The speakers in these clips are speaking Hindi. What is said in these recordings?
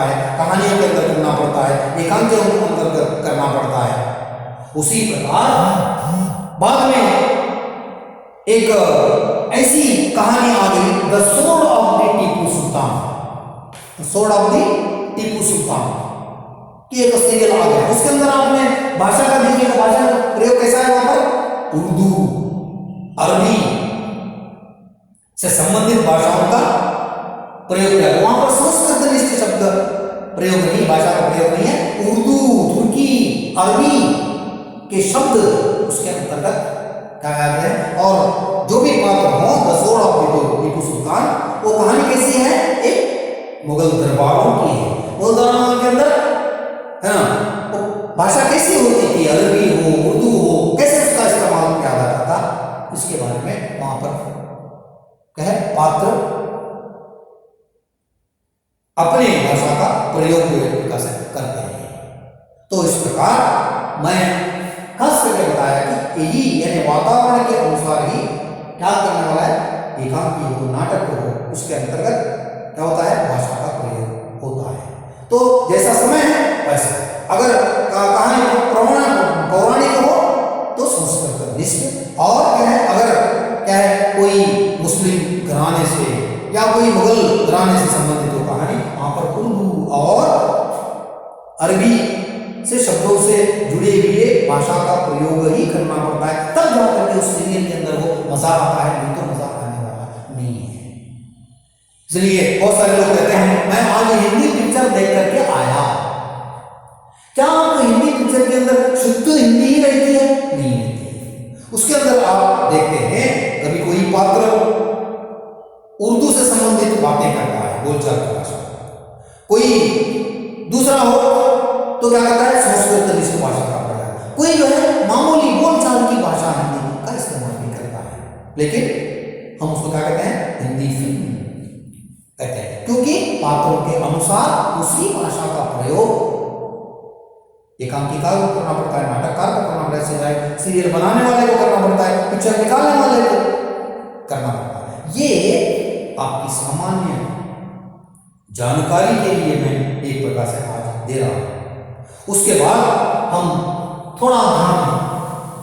है, कहानियों के अंदर करना पड़ता है, एकांकों के अंदर करना पड़ता है। उसी प्रकार बाद में एक ऐसी कहानी आ गई, the sword of the Tipu Sultan, the sword of the Tipu Sultan की एक सीरियल आ गया। उसके अंदर आपने भाषा का देखिएगा, भाषा का प्रयोग कैसा है वहां पर, उर्दू अरबी से संबंधित भाषाओं का प्रयोग किया। वहां पर संस्कृत निष्ठ शब्द प्रयोग नहीं, भाषा का प्रयोग नहीं है, उर्दू तुर्की अरबी के शब्द उसके अंतर्गत कहा गया है। और जो भी पात्र हो, the sword of Tipu Sultan, वो कहानी कैसी है, एक मुगल दरबारों की है। मुगल दरबारों के अंदर है ना, तो भाषा कैसी होती थी, अरबी हो उर्दू हो, कैसे उसका इस्तेमाल किया जाता था, इसके बारे में वहां पर कहे पात्र अपने भाषा का प्रयोग करते हैं। तो इस प्रकार मैं खास करके बताया कि यही यानी वातावरण के अनुसार ही क्या करने वाला है, एकांकी हो नाटक हो, उसके अंतर्गत क्या होता है, भाषा का प्रयोग होता है। तो जैसा समय है वैसा, अगर कहानी पौराणिक हो तो संस्कृत निष्ठ, और क्या है अगर क्या है कोई मुस्लिम घराने से या कोई मुगल घराने से संबंधित हो कहानी, वहां पर उर्दू और अरबी से शब्दों से जुड़े हुए भाषा का प्रयोग ही करना पड़ता है, तब जाकर के उस सीरियल के अंदर वो मजा आता है, नहीं तो मजा आने वाला नहीं है। इसलिए बहुत सारे लोग कहते हैं मैं आज हिंदी पिक्चर देख करके आया, क्या आपको हिंदी पिक्चर के अंदर शुद्ध हिंदी ही रहती है? नहीं रहती। उसके अंदर आप देखते हैं कभी कोई पात्र उर्दू से संबंधित बातें करता है, बोलचाल की भाषा, कोई दूसरा हो तो क्या करता है, संस्कृत निष्ठ भाषा का प्रयोग, कोई जो है मामूली बोलचाल की भाषा हिंदी का इस्तेमाल भी करता है, लेकिन हम उसको क्या कहते हैं, हिंदी फिल्म कहते हैं, क्योंकि पात्रों के अनुसार उसी भाषा का प्रयोग एकांकिकार को करना पड़ता है, नाटककार को करना पड़ता है, सीरियल बनाने वाले को करना पड़ता है, पिक्चर निकालने वाले को करना पड़ता है। ये आपकी सामान्य जानकारी के लिए मैं एक प्रकार से आज दे रहा हूं। उसके बाद हम थोड़ा ध्यान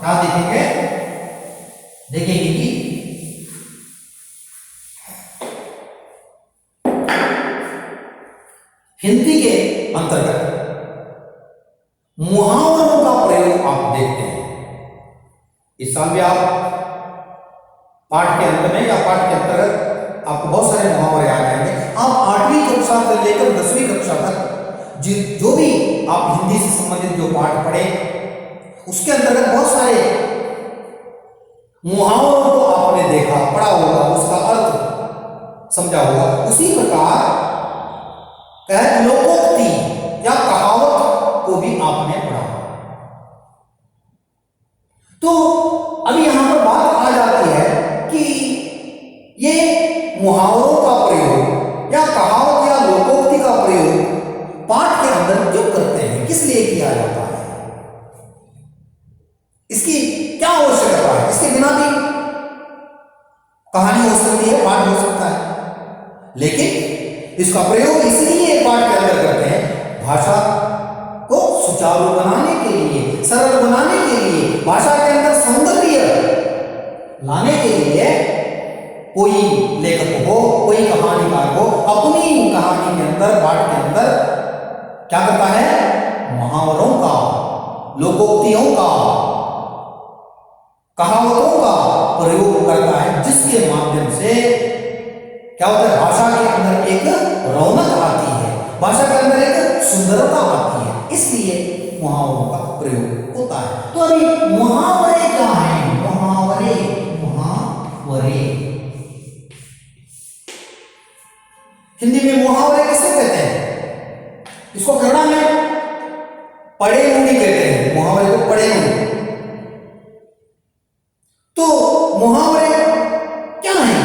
क्या देखेंगे, देखेंगे कि हिंदी के अंतर्गत मुहावरों का प्रयोग आप देखते हैं। इस साल भी आप पाठ के अंत में या पाठ के अंतर्गत आपको बहुत सारे मुहावरे आ जाएंगे। आप 8वीं कक्षा से लेकर 10वीं कक्षा तक जो भी आप हिंदी से संबंधित जो पाठ पढ़े, उसके अंतर्गत बहुत सारे मुहावरों को आपने देखा, पढ़ा होगा, उसका अर्थ समझा होगा। उसी प्रकार लोकोक्ति या कहावत को भी आपने पढ़ा। तो अभी यहां पर बात आ जाती है कि ये मुहावरों का प्रयोग या कहावत या लोकोक्ति का प्रयोग पाठ के अंदर क्यों करते हैं, किस लिए किया जाता है, इसकी क्या आवश्यकता है। इसके बिना भी कहानी हो सकती है, पाठ हो सकता है, लेकिन इसका प्रयोग इसलिए पाठ के अंदर करते हैं, भाषा को सुचारू बनाने के लिए, सरल बनाने के लिए, भाषा के अंदर सौंदर्य लाने के लिए। कोई लेखक हो, कोई कहानीकार हो, अपनी कहानी के अंदर, पाठ के अंदर क्या करता है, मुहावरों का, लोकोक्तियों का, कहावतों का प्रयोग करता है, जिसके माध्यम से क्या होता है, भाषा के अंदर एक रौनक आती है, भाषा के अंदर एक सुंदरता आती है, इसलिए मुहावरों का प्रयोग होता है। तो अभी मुहावरे क्या हैं, मुहावरे, मुहावरे हिंदी में मुहावरे किसे कहते हैं, इसको कन्नड़ा में पड़े नुड़ी कहते हैं, मुहावरे को पड़े नुड़ी। तो मुहावरे क्या हैं,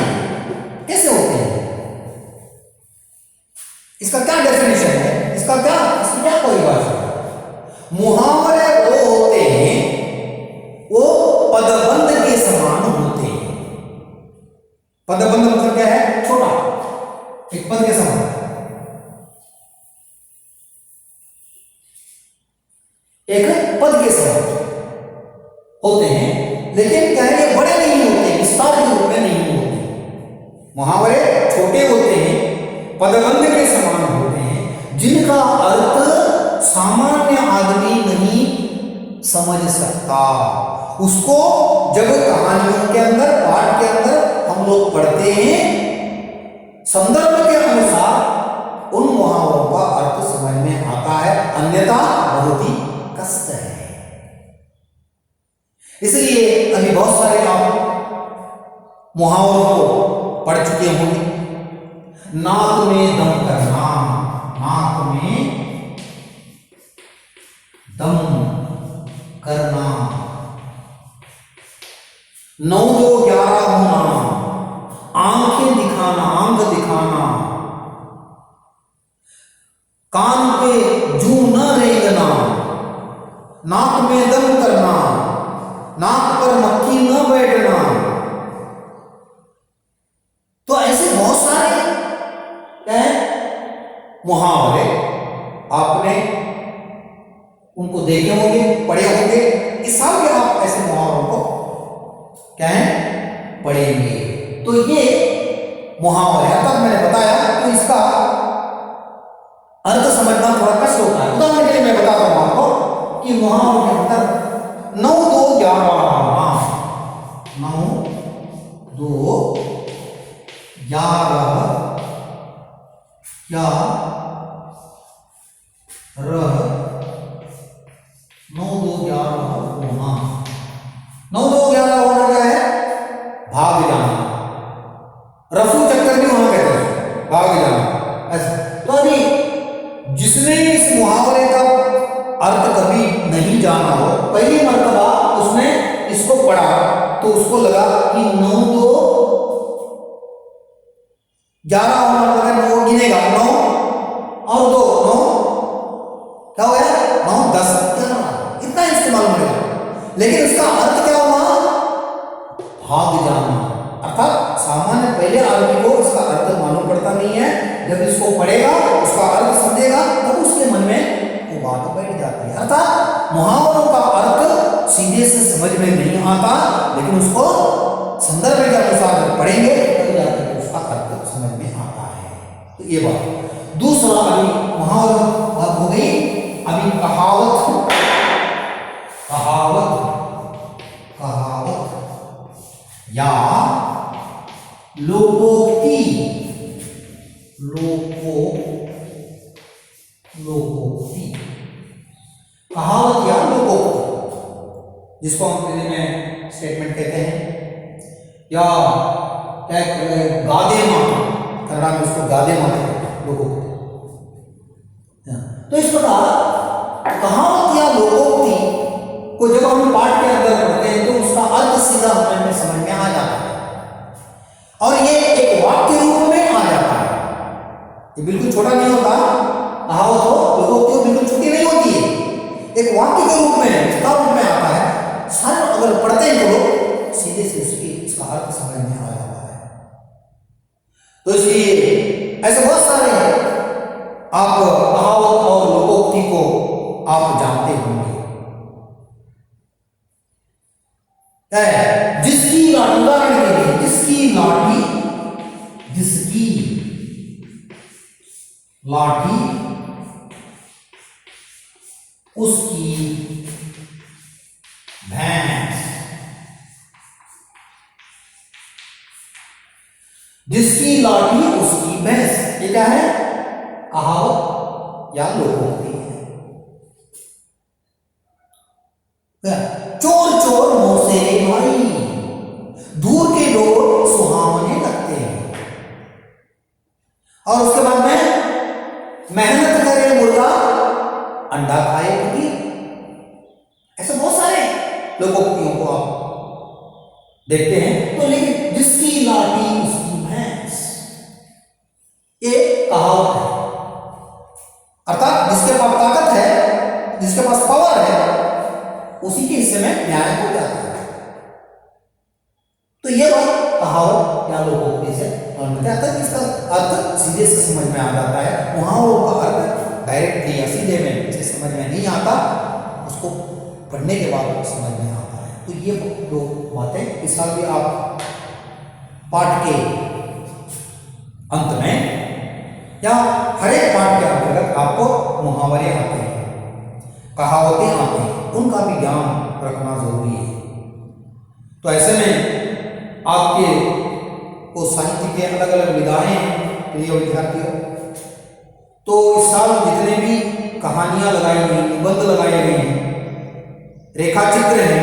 कैसे होते हैं, इसका क्या डेफिनेशन है, इसकी क्या परिभाषा है। मुहावरे वो होते हैं, वो पदबंध के समान होते हैं। पदबंध मतलब क्या है, छोटा, एक पद के समान। एक पद के समान होते हैं, लेकिन क्या है, ये बड़े नहीं होते, विस्तार के रूप में नहीं होते। मुहावरे छोटे होते हैं, पदबंध के समान होते हैं, जिनका अर्थ सामान्य आदमी नहीं समझ सकता। उसको जब कहानियों के अंदर, पाठ के अंदर हम लोग पढ़ते हैं, संदर्भ के अनुसार उन मुहावरों का अर्थ समझ में आता है, अन्यथा बहुत ही कष्ट है। इसलिए अभी बहुत सारे आप मुहावरों को पढ़ चुके होंगे। नाक में दम करना, नाक में दम करना, 9 2 11 होना, आंखें दिखाना, आंख दिखाना, कान पे जू न रेंगना, नाक में दम करना, नाक पर मक्खी न बैठना। तो ऐसे बहुत सारे क्या है मुहावरे आपने उनको देखे होंगे, पढ़े होंगे। इस साल के आप ऐसे मुहावरों को क्या है पढ़ेंगे। तो ये मुहावरे तब मैंने बताया, तो इसका अर्थ समझना थोड़ा कष्ट होता है। उदाहरण के लिए मैं बताता हूं आपको कि मुहावरों के अंदर 9 2 11, 9 2 11 या रह 9 2 11 होना। 9 2 11 होना क्या है? भाग जाना, रफू चक्कर भी होना कहते हैं, भाग जाना ऐसा। तो अभी जिसने इस मुहावरे का अर्थ कभी नहीं जाना हो, पहली मर्तबा उसने इसको पढ़ा तो उसको लगा कि 9 2 11 होना मतलब 9 गिनेगा, 9 और 2 9 क्या हो गया, 9 10 इतना इस्तेमाल मिलेगा। लेकिन उसका अर्थ क्या हुआ? भाग जाना। अर्थात सामान्य पहले आदमी को इसका अर्थ मालूम पड़ता नहीं है, जब इसको पढ़ेगा, उसका अर्थ समझेगा, तब उसके मन में वो बात बैठ जाती है। अर्थात मुहावरों का अर्थ सीधे से समझ में नहीं आता, लेकिन उसको संदर्भ के अनुसार पढ़ेंगे तब जाकर उसका अर्थ समझ में आता है। तो ये बात। दूसरा, अभी मुहावरा बात हो गई, अभी कहावत। कहावत या लोकोक्ति, लोकोक्ति, कहावत या लोकोक्ति, जिसको हम हिंदी में स्टेटमेंट कहते हैं, या क्या गादे माता, कन्नड़ा में उसको गादे माता कहते हैं, लोकोक्ति। तो इस प्रकार कहावत या लोकोक्ति को जब हम पाठ के अंदर पढ़ते हैं तो उसका अर्थ सीधा हमें समझ में आ जाता है, और ये एक वाक्य रूप में आ जाता है। ये बिल्कुल छोटा नहीं होता, कहावत हो, लोकोक्ति बिल्कुल छोटी नहीं होती है, एक वाक्य के रूप में, विस्तार रूप में आता है। सर अगर पढ़ते हैं तो लोग सीधे से इसका अर्थ समझ में आ जाता है। तो इसलिए ऐसे बहुत सारे आप कहावत और लोकोक्ति को आप जानते होंगे। जिसकी लाठी, उदाहरण के लिए, जिसकी लाठी उसकी भैंस, जिसकी लाठी उसकी भैंस, ये क्या है? कहावत या लोकोक्ति है। चोर चोर मोसेरे भाई, दूर के लोग सुहावने लगते हैं। और उसके बाद में मेहनत करे मुर्गा, अंडा खाए कुत्ती। ऐसे बहुत सारे लोकोक्तियों को आप देखते हैं। तो लेकिन जिसकी लाठी उसकी भैंस, ये कहावत है। अर्थात जिसके पास ताकत है, जिसके पास पावर है, उसी के हिस्से में न्याय हो जाता है। तो यह बात कहावत या लोकोक्ति से कहता है, इसका अर्थ सीधे से समझ में आ जाता है। मुहावरों का अर्थ डायरेक्टली या सीधे में जिसे समझ में नहीं आता, उसको पढ़ने के बाद समझ में आता है। तो ये दो बातें इस साल भी आप पाठ के अंत में या हर एक पाठ के अंतर्गत आपको मुहावरे आते हैं, कहावतें आती हैं, उनका भी ज्ञान रखना जरूरी है। तो ऐसे में आपके वो साहित्य के अलग अलग विधाएं हैं प्रिय विद्यार्थियों। तो इस साल जितने भी कहानियां लगाई गई, निबंध लगाए गए हैं, रेखा चित्र है,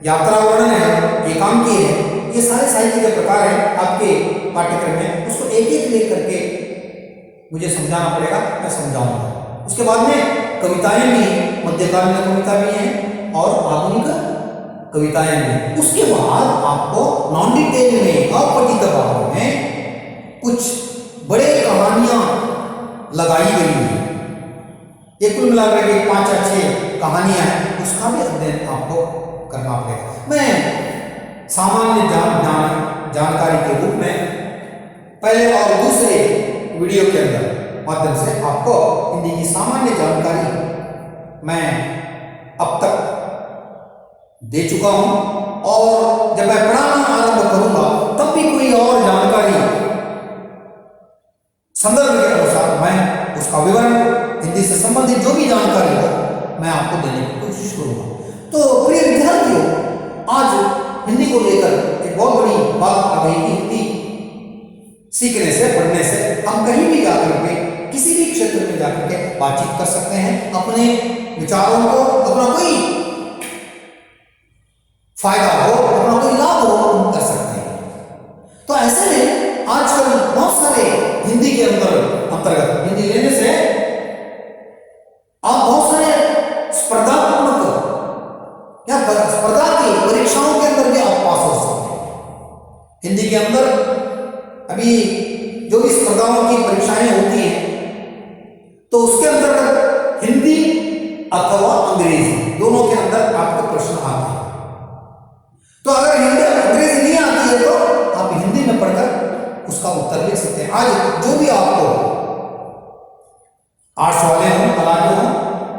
यात्रा वर्णन है, एकांकी है, ये सारे साहित्य के प्रकार हैं आपके पाठ्यक्रम में। उसको एक एक लेकर करके मुझे समझाना पड़ेगा, मैं समझाऊंगा। उसके बाद में कविताएं भी हैं, मध्यकालीन कविता भी हैं और आधुनिक कविताएं भी। उसके बाद आपको नॉन डिटेल में अपठित भाग में कुछ बड़े कहानियां लगाई गई है, ये कुल मिलाकर के 5 या 6 कहानियां हैं, उसका भी अध्ययन आपको करना पड़ेगा। मैं सामान्य जानकारी के रूप में पहले और दूसरे वीडियो के अंदर माध्यम से आपको हिंदी की सामान्य जानकारी मैं अब तक दे चुका हूं, और जब मैं पढ़ाना आरंभ करूंगा तब भी कोई और जानकारी संदर्भ के अनुसार मैं उसका विवरण, हिंदी से संबंधित जो भी जानकारी हो मैं आपको देने की कोशिश करूंगा। तो प्रिय विद्यार्थियों, आज हिंदी को लेकर एक बहुत बड़ी बात आ गई कि हिंदी सीखने से, पढ़ने से हम कहीं भी जाकर के, किसी भी क्षेत्र में जाकर के बातचीत कर सकते हैं, अपने विचारों को, अपना कोई फायदा हो, अपना कोई लाभ हो, हम कर सकते हैं। तो ऐसे में आजकल बहुत सारे हिंदी के अंतर्गत हिंदी लेने से आप बहुत सारे स्पर्धात्मक या स्पर्धा की परीक्षाओं के अंदर भी आप पास हो सकते हैं। हिंदी के अंदर अभी जो भी स्पर्धाओं की परीक्षाएं होती हैं तो उसके अंतर्गत हिंदी अथवा अंग्रेजी दोनों के अंदर आपको प्रश्न आते हैं। तो अगर हिंदी अंग्रेजी नहीं आती है तो आप हिंदी में पढ़कर उसका उत्तर लिख सकते हैं। आज जो भी आपको आर्ट्स वाले हो, कला के हो,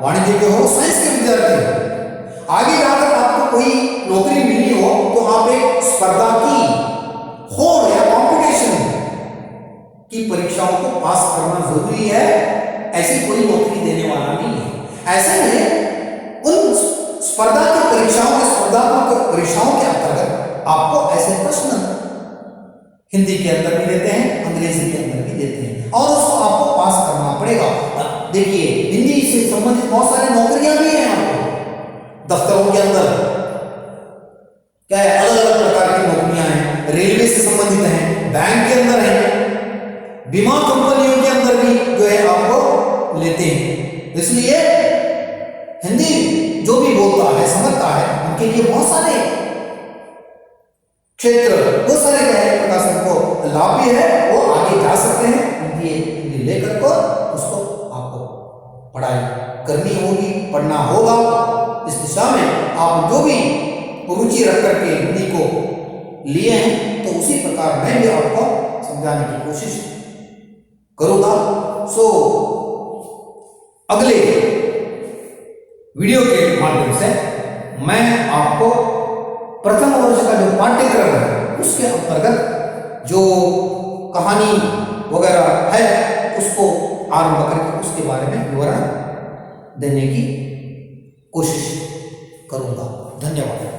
वाणिज्य के हो, साइंस के विद्यार्थी हो, आगे जाकर आपको कोई नौकरी मिलनी हो तो आप एक स्पर्धा की होड़ या कंपटीशन की परीक्षाओं को पास करना जरूरी है। ऐसी कोई नौकरी देने वाला नहीं है। ऐसे में उन स्पर्धा की परीक्षाओं के, स्पर्धात्मक परीक्षाओं के अंतर्गत आपको ऐसे प्रश्न हिंदी के अंदर भी देते हैं, अंग्रेजी के अंदर भी देते हैं, और उसको आपको पास करना पड़ेगा। देखिए, हिंदी से संबंधित बहुत सारी नौकरियां भी हैं आपको दफ्तरों के अंदर, क्या है, अलग अलग प्रकार की नौकरियां हैं, रेलवे से संबंधित हैं, बैंक के अंदर है, बीमा कंपनियों के अंदर भी जो है आपको लेते हैं। इसलिए हिंदी जो भी बोलता है, समझता है, उनके लिए बहुत सारे क्षेत्र, बहुत सारे प्रकाशन को लाभ भी है, वो आगे जा सकते हैं। हिंदी लेकर को उसको आपको पढ़ाई करनी होगी, पढ़ना होगा। इस दिशा में आप जो भी रुचि रख करके हिंदी को लिए हैं तो उसी प्रकार मैं भी आपको समझाने की कोशिश करूंगा। सो अगले वीडियो के माध्यम से मैं आपको प्रथम वर्ष का जो पाठ्यक्रम है उसके अंतर्गत जो कहानी वगैरह है उसको आरंभ करके उसके बारे में विवरण देने की कोशिश करूंगा। धन्यवाद।